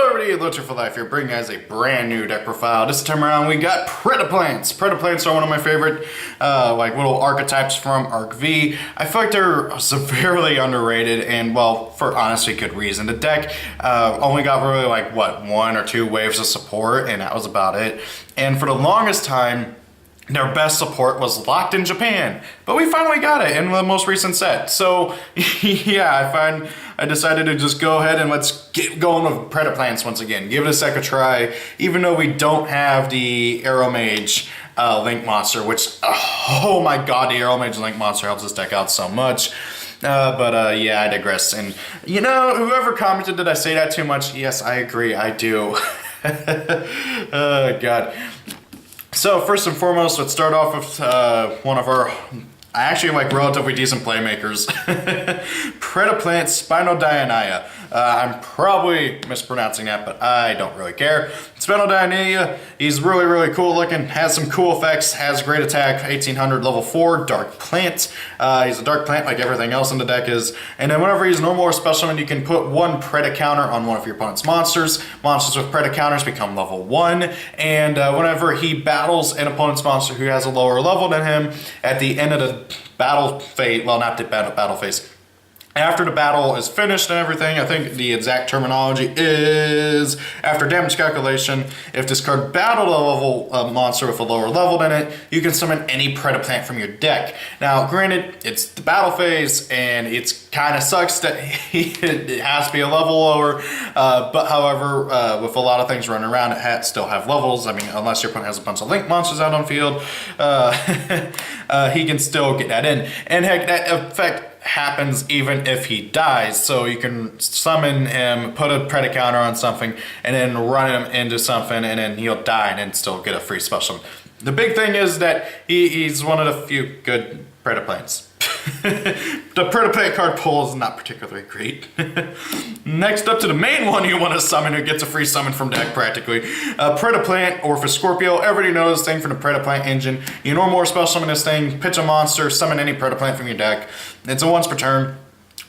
everybody, Luther for Life here, bringing you guys a brand new deck profile. This time around we got Predaplants. Predaplants are one of my favorite like little archetypes from Arc V. I feel like they're severely underrated and, well, for honestly good reason. The deck only got really like, what, 1 or 2 waves of support, and that was about it. And for the longest time, their best support was locked in Japan, but we finally got it in the most recent set. So yeah, I decided to just go ahead and let's get going with Predaplants once again. Give it a second try, even though we don't have the Arrow Mage Link Monster, which, oh my god, the Arrow Mage Link Monster helps this deck out so much. Yeah, I digress. And you know, whoever commented that I say that too much, yes, I agree, I do. Oh god. So first and foremost, let's start off with one of our actually like relatively decent playmakers. Predaplant Spinodionea. I'm probably mispronouncing that, but I don't really care. Spinodionea, he's really cool looking, has some cool effects, has great attack, 1800 level 4, dark plant. He's a dark plant like everything else in the deck is. And then whenever he's normal or special, you can put 1 Preda counter on one of your opponent's monsters. Monsters with Preda counters become level 1. And whenever he battles an opponent's monster who has a lower level than him, at the end of the battle phase, well, not the battle phase, after the battle is finished and everything, I think the exact terminology is after damage calculation, if this card battled a level monster with a lower level than it, you can summon any Predaplant from your deck. Now, granted, it's the battle phase, and it's kind of sucks that it has to be a level lower, but however, with a lot of things running around, it still have levels. I mean, unless your opponent has a bunch of Link monsters out on field, he can still get that in. And heck, that effect happens even if he dies, so you can summon him, put a Preda counter on something, and then run him into something, and then he'll die and then still get a free special. The big thing is that he's one of the few good Predaplants. The Predaplant card pool is not particularly great. Next up to the main one you want to summon, who gets a free summon from deck practically. Predaplant, or for Scorpio, everybody knows this thing from the Predaplant engine. You normal or special summon this thing, pitch a monster, summon any Predaplant from your deck. It's a once per turn.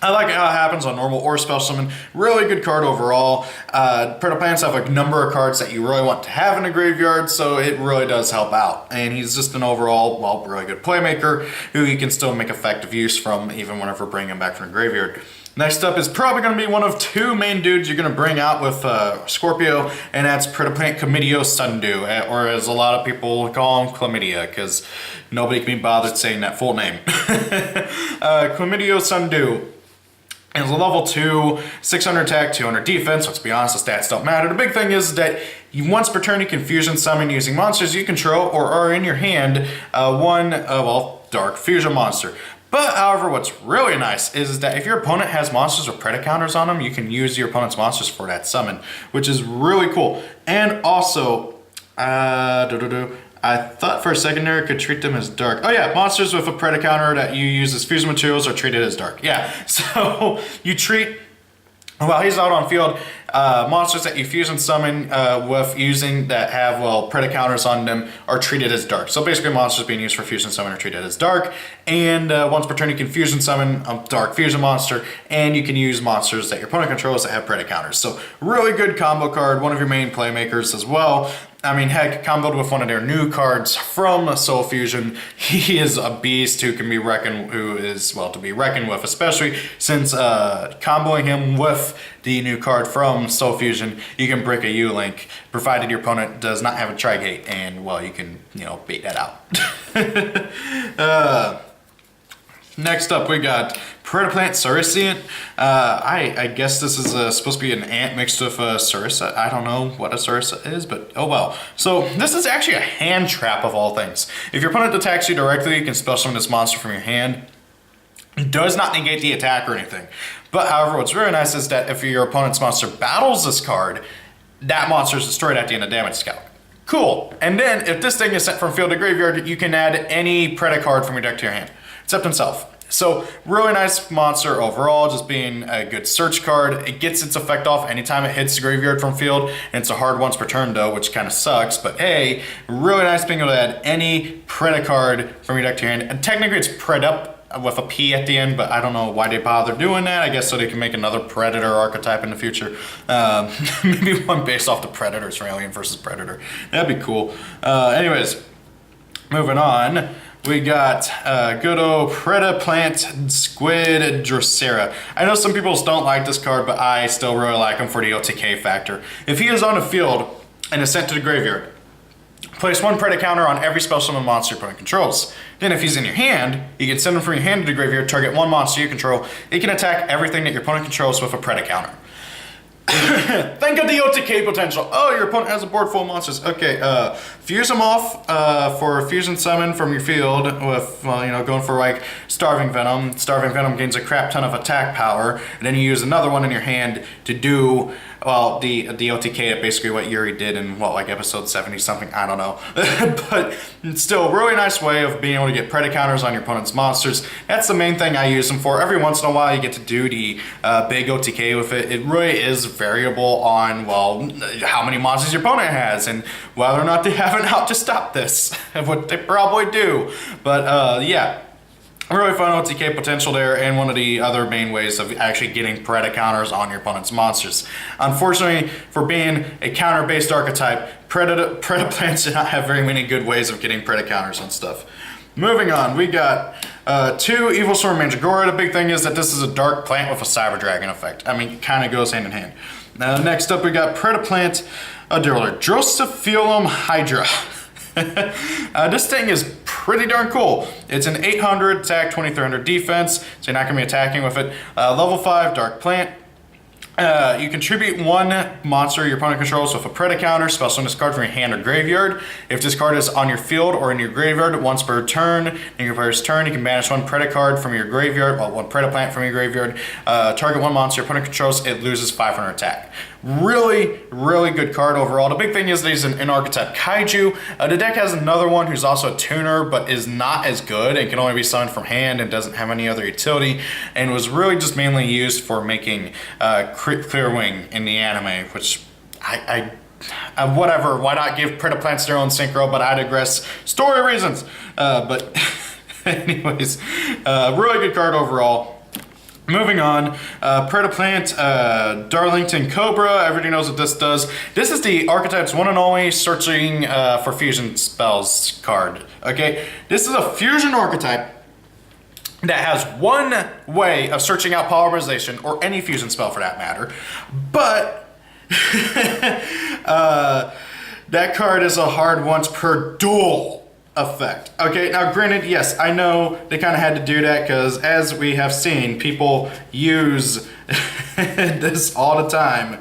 I like how it happens on normal or special summon. Really good card overall. Predaplants have a number of cards that you really want to have in the graveyard, so it really does help out. And he's just an overall, well, really good playmaker who you can still make effective use from even whenever bringing him back from the graveyard. Next up is probably going to be one of 2 main dudes you're going to bring out with Scorpio, and that's Predaplant Yugioh Sundew, or as a lot of people call him, Chlamydia, because nobody can be bothered saying that full name. Yugioh Sundew is a level 2, 600 attack, 200 defense. Let's be honest, the stats don't matter. The big thing is that once per turn you can fusion summon using monsters you control or are in your hand one, well, dark fusion monster. But however, what's really nice is that if your opponent has monsters with Preda counters on them, you can use your opponent's monsters for that summon, which is really cool. And also, I thought for a second there I could treat them as dark. Oh yeah, monsters with a Preda counter that you use as fusion materials are treated as dark. Yeah, so you treat, while he's out on field, monsters that you fusion summon with using that have, well, Preda counters on them are treated as dark. So basically monsters being used for fusion summon are treated as dark, and once per turn you can fusion summon a dark fusion monster, and you can use monsters that your opponent controls that have Preda counters. So really good combo card, one of your main playmakers as well. I mean, heck, comboed with one of their new cards from Soul Fusion, he is a beast who can be reckoned, who is, well, to be reckoned with, especially since comboing him with the new card from Soul Fusion, you can break a U-Link, provided your opponent does not have a Trigate, and, well, you can, you know, bait that out. Next up, we got Predaplant Saracent. I guess this is supposed to be an ant mixed with a Sarissa. I don't know what a Sarissa is, but oh well. So this is actually a hand trap of all things. If your opponent attacks you directly, you can special summon this monster from your hand. It does not negate the attack or anything. But however, what's really nice is that if your opponent's monster battles this card, that monster is destroyed at the end of damage calc. Cool. And then if this thing is sent from field to graveyard, you can add any Preda card from your deck to your hand, except himself. So really nice monster overall, just being a good search card. It gets its effect off anytime it hits the graveyard from field, and it's a hard once per turn though, which kind of sucks, but hey, really nice being able to add any Preda card from your deck to your hand. And technically it's Predaplant, with a P at the end, but I don't know why they bother doing that. I guess so they can make another Predator archetype in the future. Maybe one based off the Predators for Alien versus Predator. That'd be cool. Anyways, moving on. We got good old Predaplant Squid Drosera. I know some people don't like this card, but I still really like him for the OTK factor. If he is on the field and is sent to the graveyard, place 1 Preda counter on every spell summon monster your opponent controls. Then if he's in your hand, you can send him from your hand to the graveyard, target 1 monster you control. It can attack everything that your opponent controls with a Preda counter. Think of the OTK potential. Oh, your opponent has a board full of monsters. Okay, fuse them off for a fusion summon from your field with, well, you know, going for like Starving Venom. Starving Venom gains a crap ton of attack power, and then you use another one in your hand to do, well, the OTK, basically what Yuri did in, what, like episode 70 something, I don't know. But it's still a really nice way of being able to get Preda counters on your opponent's monsters. That's the main thing I use them for. Every once in a while you get to do the big OTK with it. It really is variable on, well, how many monsters your opponent has and whether or not they have an out to stop this. What they probably do. But yeah. Really fun OTK potential there, and one of the other main ways of actually getting Preda counters on your opponent's monsters. Unfortunately, for being a counter-based archetype, Predaplants do not have very many good ways of getting Preda counters on stuff. Moving on, we got 2 Evil Storm Mandragora. The big thing is that this is a dark plant with a Cyber Dragon effect. I mean, it kind of goes hand in hand. Next up, we got Predaplant Drosophilum Hydra. This thing is pretty darn cool. It's an 800 attack, 2300 defense, so you're not going to be attacking with it. Level 5 Dark Plant. You contribute 1 monster your opponent controls with a Preda counter, spell summon this card from your hand or graveyard. If this card is on your field or in your graveyard once per turn, in your player's turn, you can banish 1 Preda card from your graveyard, well, 1 Preda plant from your graveyard. Target 1 monster your opponent controls, it loses 500 attack. Really, really good card overall. The big thing is that he's an archetype kaiju. The deck has another one who's also a tuner, but is not as good and can only be summoned from hand and doesn't have any other utility, and was really just mainly used for making Clear Wing in the anime, which I whatever, why not give Predaplants their own synchro, but I digress. Story reasons. But anyways, really good card overall. Moving on, Predaplant, Darlington Cobra, everybody knows what this does. This is the archetype's one and only searching for fusion spells card, okay? This is a fusion archetype that has one way of searching out polymerization, or any fusion spell for that matter, but that card is a hard once per duel effect. Okay, now granted, yes, I know they kind of had to do that because, as we have seen, people use this all the time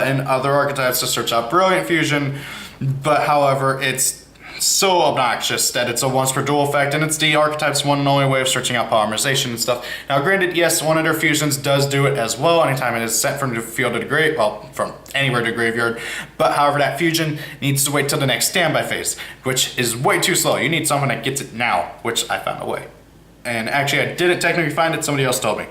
in other archetypes to search out Brilliant Fusion, but however, it's so obnoxious that it's a once per duel effect, and it's the archetype's one and only way of searching out polymerization and stuff. Now granted, yes, one of their fusions does do it as well anytime it is sent from the field to the grave, well, from anywhere to the graveyard, but however, that fusion needs to wait till the next standby phase, which is way too slow. You need someone that gets it now, which I found a way. And actually, I didn't technically find it, somebody else told me.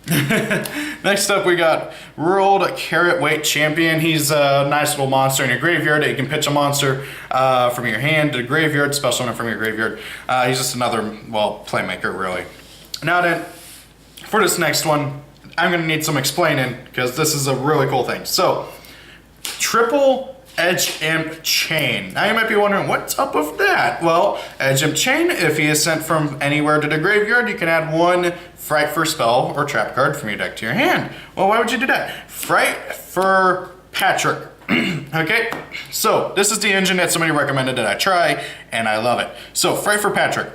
Next up, we got World Carrot Weight Champion. He's a nice little monster in your graveyard. You can pitch a monster from your hand to the graveyard, special one from your graveyard. He's just another, well, playmaker, really. Now then, for this next one, I'm going to need some explaining because this is a really cool thing. So, triple Edge Imp Chain. Now you might be wondering, what's up with that? Well, Edge Imp Chain, if he is sent from anywhere to the graveyard, you can add 1 Fright for spell or trap card from your deck to your hand. Well, why would you do that? Fright for Patrick. Okay, so this is the engine that somebody recommended that I try, and I love it. So, Fright for Patrick.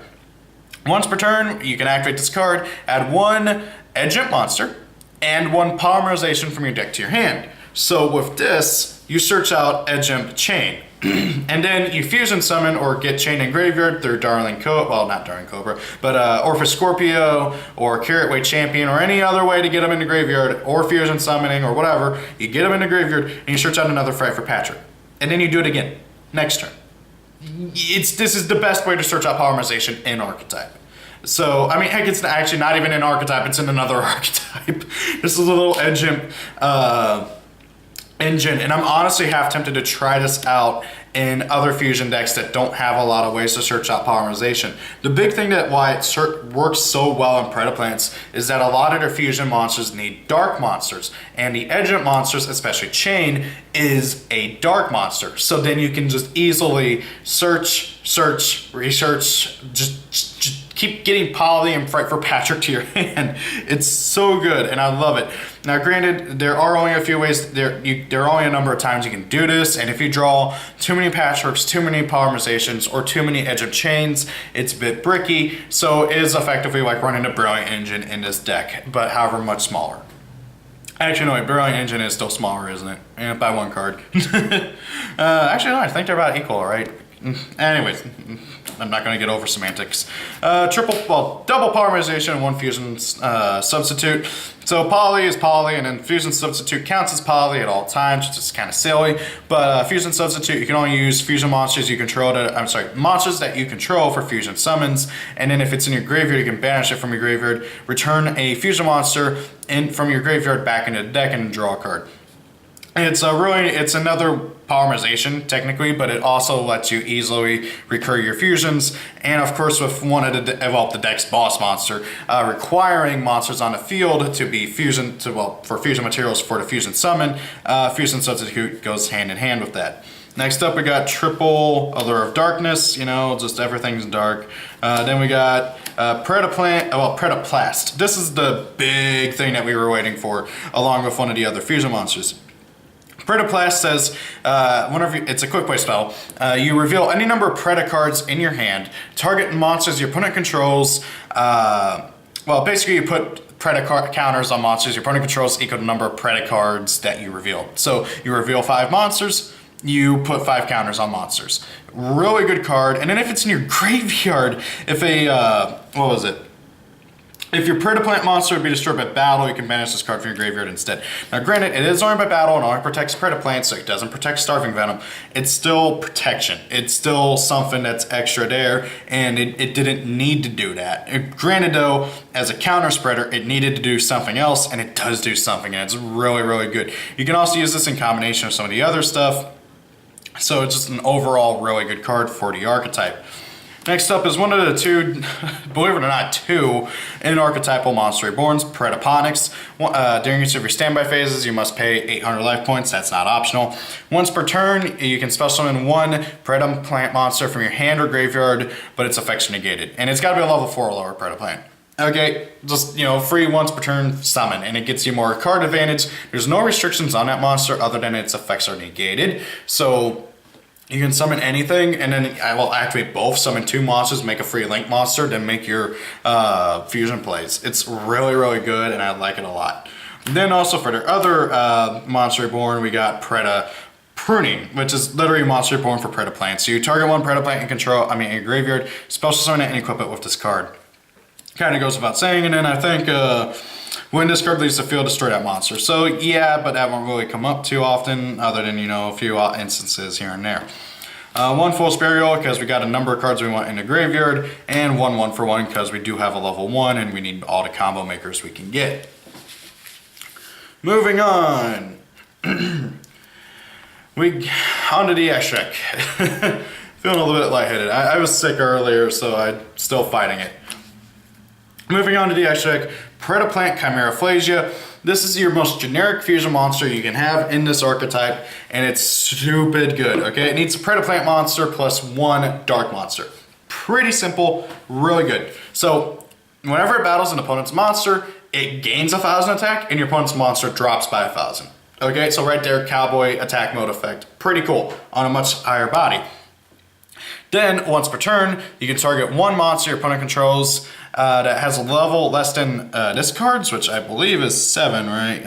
Once per turn, you can activate this card, add 1 Edge Imp monster, and 1 polymerization from your deck to your hand. So with this, you search out Edge Imp Chain. And then you fusion summon or get chained in graveyard through Darling Cobra, well, not Darling Cobra, but or for Scorpio or Carrot Weight Champion or any other way to get them in the graveyard, or fusion summoning or whatever. You get them in the graveyard and you search out another Fright for Patrick. And then you do it again, next turn. This is the best way to search out polymerization in archetype. So, I mean, heck, it's actually not even in archetype, it's in another archetype. This is a little Edge Imp engine, and I'm honestly half tempted to try this out in other fusion decks that don't have a lot of ways to search out polymerization. The big thing that why it works so well in Predaplants is that a lot of their fusion monsters need dark monsters, and the Edgent monsters, especially Chain, is a dark monster. So then you can just easily search, research, just keep getting poly and Frightful Patrick to your hand. It's so good, and I love it. Now, granted, there are only a few ways, there are only a number of times you can do this, and if you draw too many patchworks, too many polymerizations, or too many edge of chains, it's a bit bricky, so it is effectively like running a Brilliant Engine in this deck, but however much smaller. Actually, no, Brilliant Engine is still smaller, isn't it? Yeah, by one card. Actually, no, I think they're about equal, right? Anyways, I'm not going to get over semantics. Double polymerization and one fusion substitute. So poly is poly, and then fusion substitute counts as poly at all times, which is kind of silly. But fusion substitute, you can only use fusion monsters you control. Monsters that you control for fusion summons. And then if it's in your graveyard, you can banish it from your graveyard, return a fusion monster from your graveyard back into the deck, and draw a card. It's another polymerization technically, but it also lets you easily recur your fusions, and of course with the deck's boss monster, requiring monsters on the field to be for fusion materials for the fusion summon, fusion substitute goes hand in hand with that. Next up we got triple Allure of Darkness, just everything's dark. Then we got Predaplast. This is the big thing that we were waiting for, along with one of the other fusion monsters. Predaplast says, it's a quick play spell, you reveal any number of Preda cards in your hand, target monsters your opponent controls, basically you put Preda counters on monsters your opponent controls equal to the number of Preda cards that you reveal. So you reveal 5 monsters, you put 5 counters on monsters. Really good card, and then if it's in your graveyard, if if your Predaplant monster would be destroyed by battle, you can banish this card from your graveyard instead. Now granted, it is only by battle and only protects Predaplant, so it doesn't protect Starving Venom. It's still protection. It's still something that's extra there, and it didn't need to do that. Granted though, as a counter spreader, it needed to do something else, and it does do something, and it's really, really good. You can also use this in combination with some of the other stuff, so it's just an overall really good card for the archetype. Next up is one of the two, believe it or not, two in archetypal monster reborns, Predaponics. During each of your standby phases, you must pay 800 life points. That's not optional. Once per turn, you can special summon one Predaplant monster from your hand or graveyard, but its effects are negated. And it's got to be a level 4 or lower Predaplant. Okay, just, free once per turn summon, and it gets you more card advantage. There's no restrictions on that monster other than its effects are negated. So you can summon anything, and then I will activate both, summon 2 monsters, make a free link monster, then make your fusion plays. It's really, really good, and I like it a lot. Then also for their other monster reborn, we got Pruning, which is literally monster reborn for Predaplant. So you target one Predaplant in your graveyard, special summon it, and equip it with this card. Kind of goes without saying, and then I think when this card leaves the field, destroy that monster. So yeah, but that won't really come up too often, other than, a few instances here and there. One Fool's Burial, because we got a number of cards we want in the graveyard, and one 1-for-1, because we do have a level 1, and we need all the combo makers we can get. Moving on. Onto the X-Deck. Feeling a little bit lightheaded. I was sick earlier, so I'm still fighting it. Moving on to the X-Deck, Predaplant Chimeraphlasia. This is your most generic fusion monster you can have in this archetype, and it's stupid good, okay? It needs a Predaplant monster plus 1 dark monster. Pretty simple, really good. So, whenever it battles an opponent's monster, it gains 1,000 attack, and your opponent's monster drops by 1,000. Okay, so right there, cowboy attack mode effect. Pretty cool, on a much higher body. Then, once per turn, you can target 1 monster your opponent controls that has a level less than this card's, which I believe is 7, right?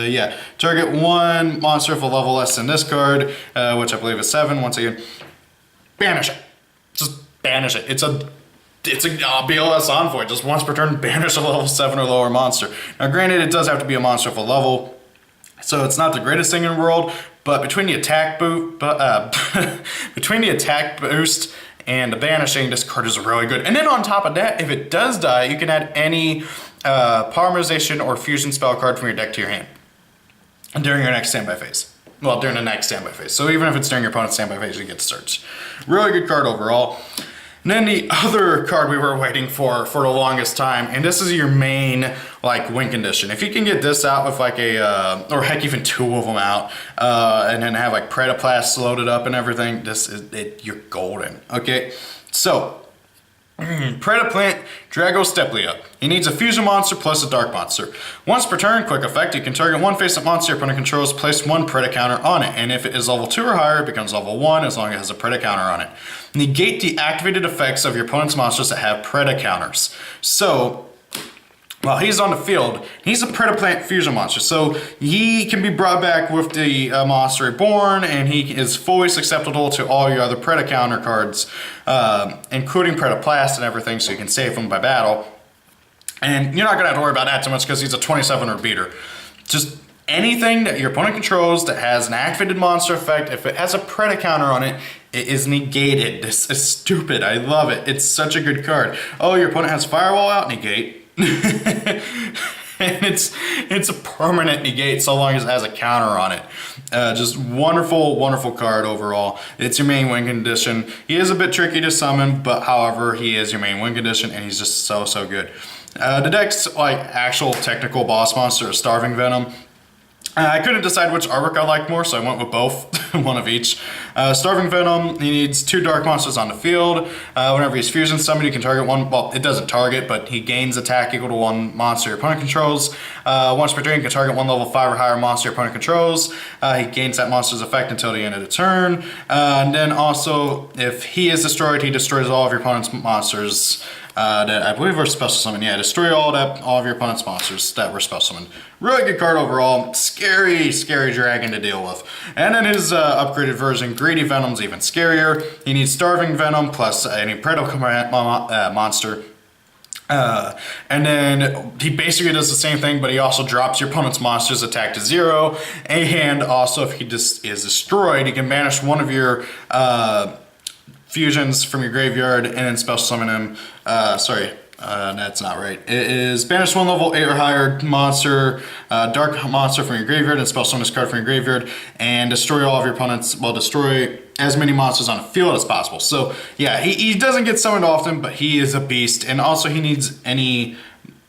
Yeah. Target 1 monster with a level less than this card, which I believe is 7. Once again, banish it. Just banish it. It's a BLS Envoy. Just once per turn, banish a level 7 or lower monster. Now, granted, it does have to be a monster with a level, so it's not the greatest thing in the world. But between the attack boost and the banishing, this card is really good. And then on top of that, if it does die, you can add any polymerization or fusion spell card from your deck to your hand during your next standby phase. well, during the next standby phase. So even if it's during your opponent's standby phase, you get Surge. Really good card overall. And then the other card we were waiting for the longest time, and this is your main like win condition. If you can get this out with like a, or heck, even two of them out, and then have like Predaplant loaded up and everything, this is it. You're golden. Okay, so. Predaplant Dragosteplia. He needs a fusion monster plus a dark monster. Once per turn, quick effect, you can target one face-up monster your opponent controls, place one Preda counter on it, and if it is level 2 or higher, it becomes level 1 as long as it has a Preda counter on it. Negate the activated effects of your opponent's monsters that have Preda counters. So, while he's on the field, he's a Predaplant fusion monster, so he can be brought back with the monster reborn, and he is fully susceptible to all your other Preda counter cards, including Predaplast and everything, so you can save him by battle. And you're not gonna have to worry about that too much because he's a 27er beater. Just anything that your opponent controls that has an activated monster effect, if it has a Preda counter on it, it is negated. This is stupid. I love it. It's such a good card. Oh, your opponent has Firewall out, negate. And it's a permanent negate so long as it has a counter on it. Just wonderful card overall. It's your main win condition. He is a bit tricky to summon, but however, he is your main win condition, and he's just so good. The deck's like actual technical boss monster is Starving Venom. I couldn't decide which artwork I liked more, so I went with both, one of each. Starving Venom, he needs 2 dark monsters on the field. Whenever he's fusion summoned, you can target one, well, it doesn't target, but he gains attack equal to 1 monster your opponent controls. Once per turn, you can target 1 level 5 or higher monster your opponent controls. He gains that monster's effect until the end of the turn. And then also, if he is destroyed, he destroys all of your opponent's monsters. That I believe were special summoned. Yeah, destroy all of your opponent's monsters that were special summoned. Really good card overall. Scary dragon to deal with. And then his upgraded version, Greedy Venom's even scarier. He needs Starving Venom plus any Predaplant monster. And then he basically does the same thing, but he also drops your opponent's monster's attack to 0. And also, if he just is destroyed, he can banish one of your fusions from your graveyard and then special summon him. That's not right. It is banish 1 level 8 or higher monster, dark monster from your graveyard and special summon this card from your graveyard and destroy all of your opponents, well, destroy as many monsters on the field as possible. So yeah, he doesn't get summoned often, but he is a beast. And also he needs any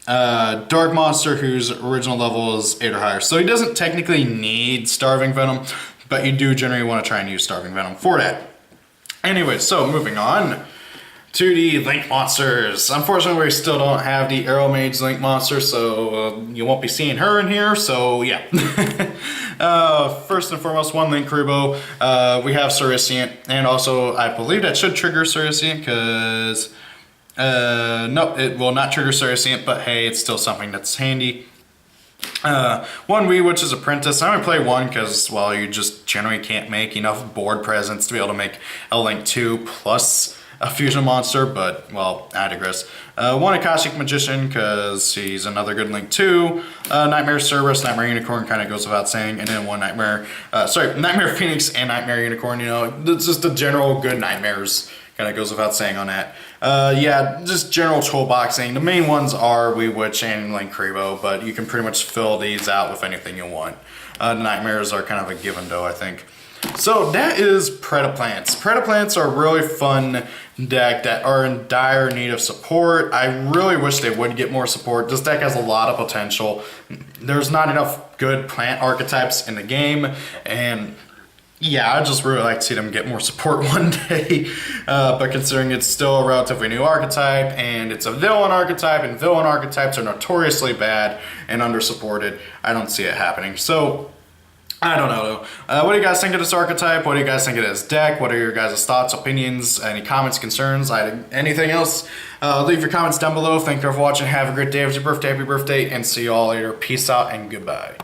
dark monster whose original level is 8 or higher. So he doesn't technically need Starving Venom, but you do generally want to try and use Starving Venom for that. Anyway, so moving on to the Link monsters. Unfortunately, we still don't have the Arrow Mage Link monster, so you won't be seeing her in here, so yeah. First and foremost, 1 Link Kuriboh. We have Cerulean, and also I believe that should trigger Cerulean, because no, it will not trigger Cerulean, but hey, it's still something that's handy. 1 Wii Witch's Apprentice. I'm going to play 1 because, well, you just generally can't make enough board presence to be able to make a Link 2 plus a fusion monster, but, well, I digress. 1 Akashic Magician because he's another good Link 2. Nightmare Cerberus, Nightmare Unicorn kind of goes without saying, and then 1 Nightmare Phoenix and Nightmare Unicorn, you know, it's just the general good nightmares. Kind of goes without saying on that. Yeah, just general toolboxing. The main ones are Wii Witch and Link Kuriboh, but you can pretty much fill these out with anything you want. The nightmares are kind of a given though, I think. So that is Predaplants. Predaplants are a really fun deck that are in dire need of support. I really wish they would get more support. This deck has a lot of potential. There's not enough good plant archetypes in the game, and yeah, I'd just really like to see them get more support one day, but considering it's still a relatively new archetype, and it's a villain archetype, and villain archetypes are notoriously bad and under-supported, I don't see it happening. So, I don't know though. What do you guys think of this archetype? What do you guys think of this deck? What are your guys' thoughts, opinions, any comments, concerns, anything else? Leave your comments down below. Thank you for watching. Have a great day. It was your birthday. Happy birthday, and see you all later. Peace out and goodbye.